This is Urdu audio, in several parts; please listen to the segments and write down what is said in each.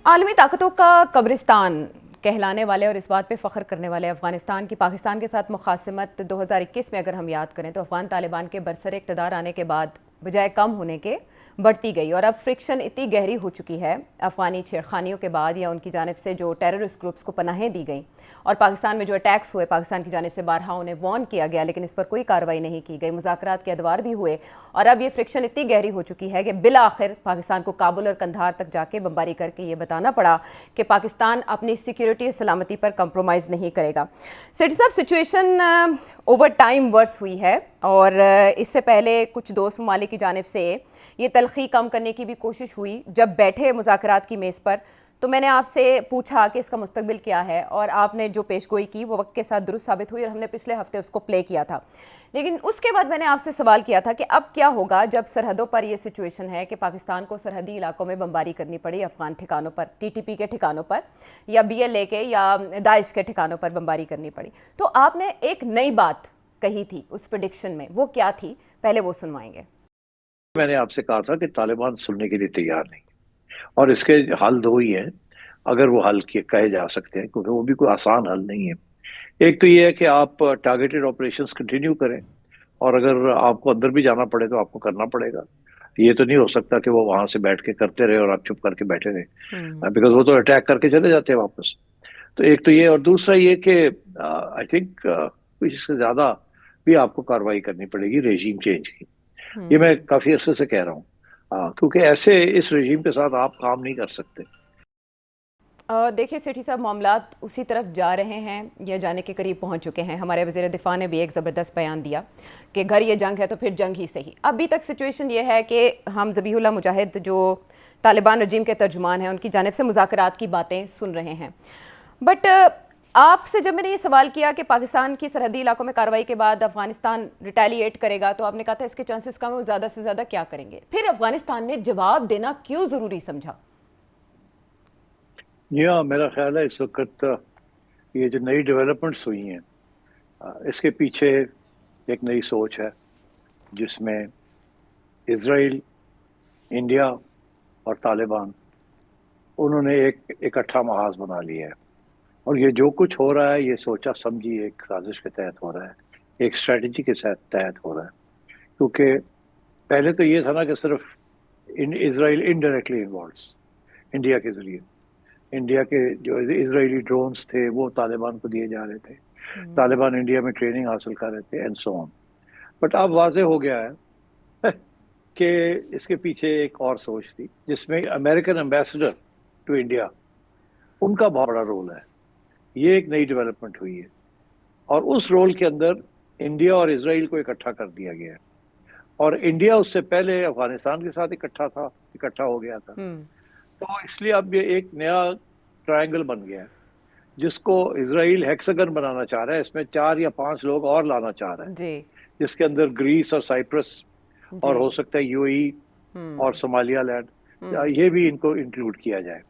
عالمی طاقتوں کا قبرستان کہلانے والے اور اس بات پہ فخر کرنے والے افغانستان کی پاکستان کے ساتھ مخاصمت 2021 میں اگر ہم یاد کریں تو افغان طالبان کے برسر اقتدار آنے کے بعد بجائے کم ہونے کے بڑھتی گئی، اور اب فرکشن اتنی گہری ہو چکی ہے افغانی چھیڑخانیوں کے بعد یا ان کی جانب سے جو ٹیررسٹ گروپس کو پناہیں دی گئیں اور پاکستان میں جو اٹیکس ہوئے، پاکستان کی جانب سے بارہا انہیں وارن کیا گیا لیکن اس پر کوئی کارروائی نہیں کی گئی، مذاکرات کے ادوار بھی ہوئے، اور اب یہ فرکشن اتنی گہری ہو چکی ہے کہ بالآخر پاکستان کو کابل اور قندھار تک جا کے بمباری کر کے یہ بتانا پڑا کہ پاکستان اپنی سیکیورٹی اور سلامتی پر کمپرومائز نہیں کرے گا۔ سیٹھی صاحب، سچویشن اوور ٹائم ورس ہوئی ہے، اور اس سے پہلے کچھ دوست ممالک کی جانب سے یہ تلخی کم کرنے کی بھی کوشش ہوئی۔ جب بیٹھے مذاکرات کی میز پر تو میں نے آپ سے پوچھا کہ اس کا مستقبل کیا ہے، اور آپ نے جو پیش گوئی کی وہ وقت کے ساتھ درست ثابت ہوئی، اور ہم نے پچھلے ہفتے اس کو پلے کیا تھا۔ لیکن اس کے بعد میں نے آپ سے سوال کیا تھا کہ اب کیا ہوگا جب سرحدوں پر یہ سچویشن ہے کہ پاکستان کو سرحدی علاقوں میں بمباری کرنی پڑی، افغان ٹھکانوں پر، ٹی ٹی پی کے ٹھکانوں پر، یا بی ایل اے کے یا داعش کے ٹھکانوں پر بمباری کرنی پڑی۔ تو آپ نے ایک نئی بات کہی تھی اس پریڈکشن میں، وہ کیا تھی؟ پہلے وہ سنوائیں گے۔ میں نے آپ سے کہا تھا کہ طالبان سننے کے لیے تیار نہیں، اور اس کے حل دو ہی ہیں اگر وہ حل کہے جا سکتے ہیں، کیونکہ وہ بھی کوئی آسان حل نہیں ہے۔ ایک تو یہ ہے کہ آپ ٹارگیٹڈ آپریشنز کنٹینیو کریں، اور اگر آپ کو اندر بھی جانا پڑے تو آپ کو کرنا پڑے گا۔ یہ تو نہیں ہو سکتا کہ وہ وہاں سے بیٹھ کے کرتے رہے اور آپ چپ کر کے بیٹھے رہے، بیکاز وہ تو اٹیک کر کے چلے جاتے ہیں واپس۔ تو ایک تو یہ، اور دوسرا یہ کہ آئی تھنک اس سے زیادہ بھی آپ کو کارروائی کرنی پڑے گی ریجیم چینج کی۔ یہ میں کافی عرصے سے کہہ رہا ہوں، کیونکہ ایسے اس رژیم کے ساتھ آپ کام نہیں کر سکتے۔ دیکھیے سیٹھی صاحب، معاملات اسی طرف جا رہے ہیں یا جانے کے قریب پہنچ چکے ہیں۔ ہمارے وزیر دفاع نے بھی ایک زبردست بیان دیا کہ گھر یہ جنگ ہے تو پھر جنگ ہی صحیح۔ ابھی تک سچویشن یہ ہے کہ ہم ذبیح اللہ مجاہد جو طالبان رجیم کے ترجمان ہیں ان کی جانب سے مذاکرات کی باتیں سن رہے ہیں، بٹ آپ سے جب میں نے یہ سوال کیا کہ پاکستان کی سرحدی علاقوں میں کارروائی کے بعد افغانستان ریٹیلیٹ کرے گا تو آپ نے کہا تھا اس کے چانسز کم ہے، وہ زیادہ سے زیادہ کیا کریں گے۔ پھر افغانستان نے جواب دینا کیوں ضروری سمجھا؟ میرا خیال ہے اس وقت یہ جو نئی ڈیولپمنٹس ہوئی ہیں اس کے پیچھے ایک نئی سوچ ہے، جس میں اسرائیل، انڈیا اور طالبان انہوں نے ایک اکٹھا محاذ بنا لیا ہے، اور یہ جو کچھ ہو رہا ہے یہ سوچا سمجھی ایک سازش کے تحت ہو رہا ہے، ایک اسٹریٹجی کے تحت ہو رہا ہے۔ کیونکہ پہلے تو یہ تھا نا کہ صرف اسرائیل انڈائریکٹلی انوالوڈ، انڈیا کے ذریعے، انڈیا کے جو اسرائیلی ڈرونز تھے وہ طالبان کو دیے جا رہے تھے، طالبان انڈیا میں ٹریننگ حاصل کر رہے تھے اینڈ سو آن۔ بٹ اب واضح ہو گیا ہے کہ اس کے پیچھے ایک اور سوچ تھی، جس میں امریکن ایمبیسڈر ٹو انڈیا ان کا بہت بڑا رول ہے۔ یہ ایک نئی ڈیولپمنٹ ہوئی ہے، اور اس رول کے اندر انڈیا اور اسرائیل کو اکٹھا کر دیا گیا ہے، اور انڈیا اس سے پہلے افغانستان کے ساتھ اکٹھا ہو گیا تھا۔ تو اس لیے اب یہ ایک نیا ٹرائنگل بن گیا ہے، جس کو اسرائیل ہیکساگن بنانا چاہ رہا ہے، اس میں 4 یا 5 لوگ اور لانا چاہ رہا ہے، جس کے اندر گریس اور سائپرس اور ہو سکتا ہے یو اے ای اور صومالیہ لینڈ، یہ بھی ان کو انکلوڈ کیا جائے۔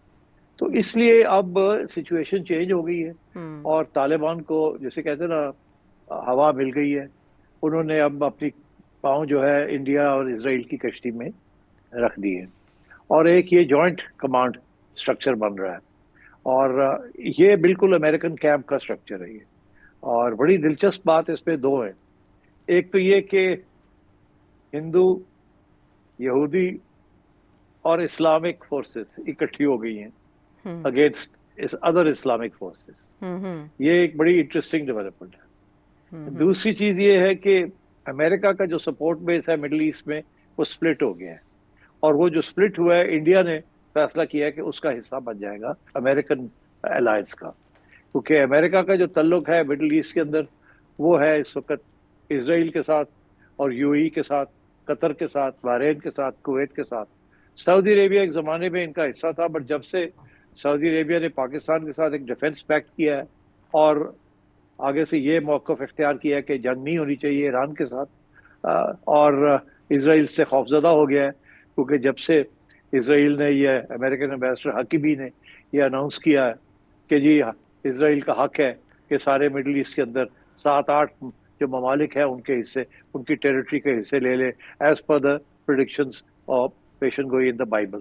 تو اس لیے اب سچویشن چینج ہو گئی ہے، اور طالبان کو جیسے کہتے ہیں نا ہوا مل گئی ہے، انہوں نے اب اپنی پاؤں جو ہے انڈیا اور اسرائیل کی کشتی میں رکھ دی ہے، اور ایک یہ جوائنٹ کمانڈ سٹرکچر بن رہا ہے، اور یہ بالکل امریکن کیمپ کا سٹرکچر ہے یہ۔ اور بڑی دلچسپ بات اس پہ 2 ہے، ایک تو یہ کہ ہندو، یہودی اور اسلامک فورسز اکٹھی ہو گئی ہیں اگینسٹ ادر اسلامک فورسز۔ یہ ایک بڑی انٹرسٹنگ ڈیولپمنٹ ہے۔ دوسری چیز یہ ہے کہ امریکہ کا جو سپورٹ بیس ہے مڈل ایسٹ میں وہ سپلٹ ہو گیا ہے، اور وہ جو سپلٹ ہوا ہے انڈیا نے فیصلہ کیا ہے کہ اس کا حصہ بن جائے گا امریکن الائنس کا، کیونکہ امریکہ کا جو تعلق ہے مڈل ایسٹ کے اندر وہ ہے اس وقت اسرائیل کے ساتھ اور یو اے ای کے ساتھ، قطر کے ساتھ، بحرین کے ساتھ، کویت کے ساتھ۔ سعودی عربیہ ایک زمانے میں ان کا حصہ تھا، بٹ جب سے سعودی عربیہ نے پاکستان کے ساتھ ایک ڈیفنس پیکٹ کیا ہے اور آگے سے یہ موقف اختیار کیا ہے کہ جنگ نہیں ہونی چاہیے ایران کے ساتھ، اور اسرائیل سے خوفزدہ ہو گیا ہے، کیونکہ جب سے اسرائیل نے یہ امریکن ایمبیسڈر حقیبی نے یہ اناؤنس کیا ہے کہ جی اسرائیل کا حق ہے کہ سارے مڈل ایسٹ کے اندر 7-8 جو ممالک ہیں ان کے حصے، ان کی ٹیریٹری کے حصے لے لے as per the predictions of پیشن گوئی ان دا بائبل۔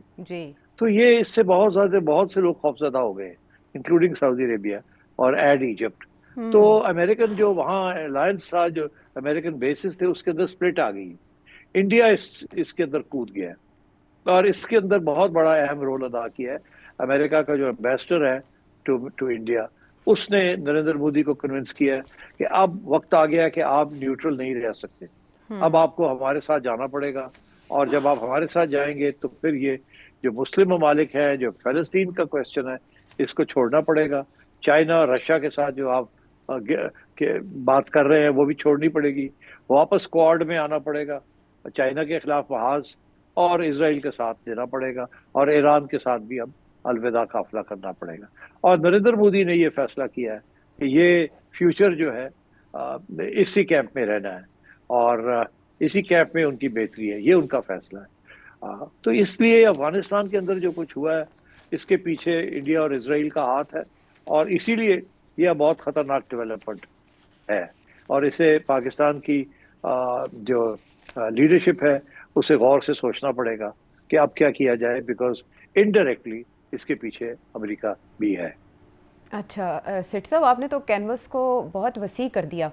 تو یہ اس سے بہت سے لوگ خوفزدہ ہو گئے انکلوڈنگ سعودی عربیہ اور ایڈ ایجپٹ. تو امریکن جو وہاں الائنس تھا، جو امریکن بیسز تھے، اس کے اندر سپلٹ آ گئی. انڈیا اس کے اندر کود گیا اور اس کے اندر بہت بڑا اہم رول ادا کیا ہے. امریکہ کا جو ایمبیسڈر ہے ٹو انڈیا، اس نے نریندر مودی کو کنونس کیا کہ اب وقت آ گیا کہ آپ نیوٹرل نہیں رہ سکتے، اب آپ کو ہمارے ساتھ جانا پڑے گا. اور جب آپ ہمارے ساتھ جائیں گے تو پھر یہ جو مسلم ممالک ہیں، جو فلسطین کا کویسچن ہے، اس کو چھوڑنا پڑے گا. چائنا اور رشیا کے ساتھ جو آپ بات کر رہے ہیں وہ بھی چھوڑنی پڑے گی. واپس کوارڈ میں آنا پڑے گا. چائنا کے خلاف محاذ اور اسرائیل کے ساتھ دینا پڑے گا، اور ایران کے ساتھ بھی اب الوداع قافلہ کرنا پڑے گا. اور نریندر مودی نے یہ فیصلہ کیا ہے کہ یہ فیوچر جو ہے اسی کیمپ میں رہنا ہے، اور اسی کیمپ میں ان کی بہتری ہے. یہ ان کا فیصلہ ہے. تو اس لیے افغانستان کے اندر جو کچھ ہوا ہے، اس کے پیچھے انڈیا اور اسرائیل کا ہاتھ ہے، اور اسی لیے یہ بہت خطرناک ڈیولپمنٹ ہے. اور اسے پاکستان کی جو لیڈرشپ ہے اسے غور سے سوچنا پڑے گا کہ اب کیا کیا جائے، بیکاز انڈائریکٹلی اس کے پیچھے امریکہ بھی ہے. اچھا سیٹ صاحب، آپ نے تو کینوس کو بہت وسیع کر دیا،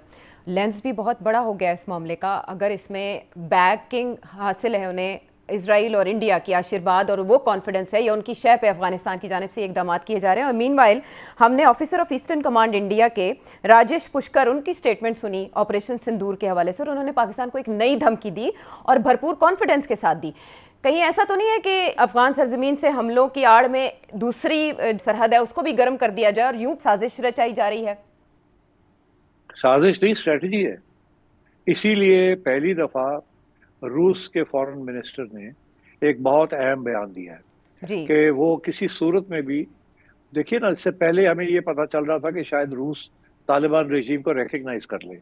لینس بھی بہت بڑا ہو گیا اس معاملے کا. اگر اس میں بیکنگ حاصل ہے انہیں اسرائیل اور انڈیا کی آشیرواد اور وہ کانفیڈنس ہے، یا ان کی شے پہ افغانستان کی جانب سے اقدامات کیے جا رہے ہیں. اور مین وائل ہم نے officer of eastern command India کے راجیش پشکر، ان کی سٹیٹمنٹ سنی آپریشن سندور کے حوالے سے، اور انہوں نے پاکستان کو ایک نئی دھمکی دی اور بھرپور کانفیڈنس کے ساتھ دی. کہیں ایسا تو نہیں ہے کہ افغان سرزمین سے حملوں کی آڑ میں دوسری سرحد ہے اس کو بھی گرم کر دیا جائے اور یوں سازش رچائی جا رہی ہے؟ سازش نہیں، اسٹریٹجی ہے. اسی لیے پہلی دفعہ روس کے فارن منسٹر نے ایک بہت اہم بیان دیا ہے جی کہ وہ کسی صورت میں بھی، دیکھیے نا، اس سے پہلے ہمیں یہ پتا چل رہا تھا کہ شاید روس طالبان رژیم کو ریکگنائز کر لے.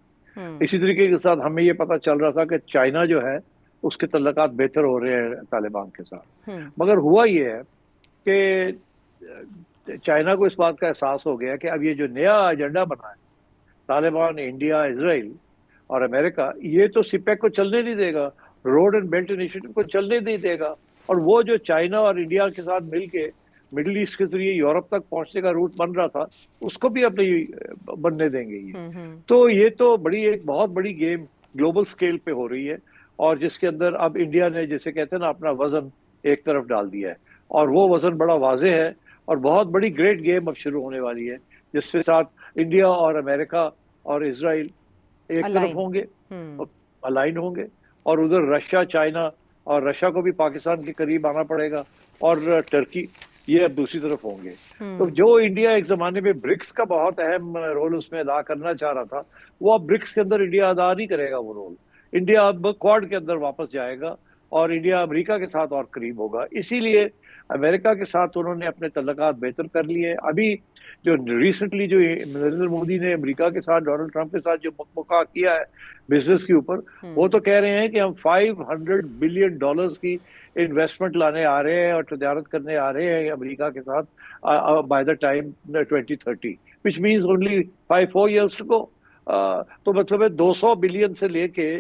اسی طریقے کے ساتھ ہمیں یہ پتا چل رہا تھا کہ چائنا جو ہے اس کے تعلقات بہتر ہو رہے ہیں طالبان کے ساتھ. مگر ہوا یہ ہے کہ چائنا کو اس بات کا احساس ہو گیا کہ اب یہ جو نیا ایجنڈا بنا ہے، طالبان، انڈیا، اسرائیل اور امریکہ، یہ تو سپیک کو چلنے نہیں دے گا، روڈ اینڈ بیلٹ انیشیٹو کو چلنے نہیں دے گا. اور وہ جو چائنا اور انڈیا کے ساتھ مل کے مڈل ایسٹ کے ذریعے یورپ تک پہنچنے کا روٹ بن رہا تھا، اس کو بھی اب نہیں بننے دیں گے یہ. تو یہ تو ایک بہت بڑی گیم گلوبل سکیل پہ ہو رہی ہے، اور جس کے اندر اب انڈیا نے، جیسے کہتے ہیں نا، اپنا وزن ایک طرف ڈال دیا ہے، اور وہ وزن بڑا واضح ہے، اور بہت بڑی گریٹ گیم اب شروع ہونے والی ہے، جس کے ساتھ انڈیا اور امریکہ اور اسرائیل ایک طرف ہوں گے، الائن ہوں گے، اور ادھر رشیا، چائنا، اور رشیا کو بھی پاکستان کے قریب آنا پڑے گا، اور ٹرکی، یہ اب دوسری طرف ہوں گے. تو جو انڈیا ایک زمانے میں برکس کا بہت اہم رول اس میں ادا کرنا چاہ رہا تھا، وہ اب برکس کے اندر انڈیا ادا نہیں کرے گا وہ رول. انڈیا اب کوڈ کے اندر واپس جائے گا، اور انڈیا امریکہ کے ساتھ اور قریب ہوگا. اسی لیے امریکہ کے ساتھ انہوں نے اپنے تعلقات بہتر کر لیے. ابھی جو ریسنٹلی جو نریندر مودی نے امریکہ کے ساتھ، ڈونلڈ ٹرمپ کے ساتھ جو مکمکہ کیا ہے بزنس کے اوپر، وہ تو کہہ رہے ہیں کہ ہم $500 بلین کی انویسٹمنٹ لانے آ رہے ہیں اور تجارت کرنے آ رہے ہیں امریکہ کے ساتھ by the time 2030، which means only 4 years to go. تو مطلب ہے 200 بلین سے لے کے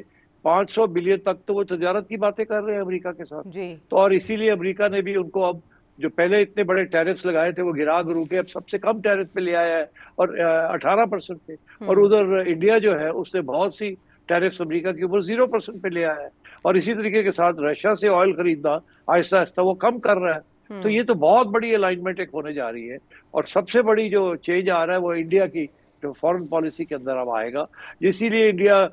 500 بلین تک تو وہ تجارت کی باتیں کر رہے ہیں امریکہ کے ساتھ. تو اور اسی لیے امریکہ نے بھی ان کو اب جو پہلے اتنے بڑے ٹیرفز لگائے تھے وہ گرا گرو کے اب سب سے کم ٹیرف پہ لے آیا ہے، اور 18% پہ. اور ادھر انڈیا جو ہے اس نے بہت سی ٹیرفز امریکہ کے اوپر 0% پہ لے آیا ہے. اور اسی طریقے کے ساتھ رشیا سے آئل خریدنا آہستہ آہستہ وہ کم کر رہا ہے. تو یہ تو بہت بڑی الائنمنٹ ایک ہونے جا رہی ہے، اور سب سے بڑی جو چینج آ رہا ہے وہ انڈیا کی جو فورن پالیسی کے اندر اب آئے گا. اسی لیے انڈیا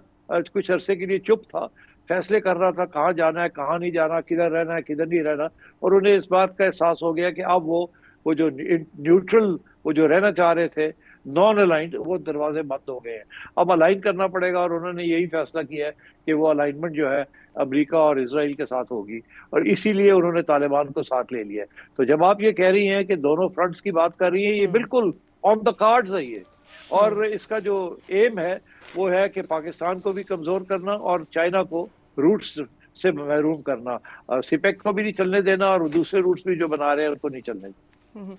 کچھ عرصے کے لیے چپ تھا، فیصلے کر رہا تھا کہاں جانا ہے، کہاں نہیں جانا، کدھر رہنا ہے، کدھر نہیں رہنا. اور انہیں اس بات کا احساس ہو گیا کہ اب وہ جو نیوٹرل، وہ جو رہنا چاہ رہے تھے نان الائنڈ، وہ دروازے بند ہو گئے ہیں. اب الائن کرنا پڑے گا، اور انہوں نے یہی فیصلہ کیا ہے کہ وہ الائنمنٹ جو ہے امریکہ اور اسرائیل کے ساتھ ہوگی، اور اسی لیے انہوں نے طالبان کو ساتھ لے لیا. تو جب آپ یہ کہہ رہی ہیں کہ دونوں فرنٹس کی بات کر رہی ہیں، یہ بالکل آن دا کارڈز ہے یہ. اور اس کا جو ایم ہے وہ ہے کہ پاکستان کو بھی کمزور کرنا اور چائنا کو روٹس سے محروم کرنا. سپیک کو بھی نہیں چلنے دینا، اور دوسرے روٹس بھی جو بنا رہے ہیں ان کو نہیں چلنے دینا.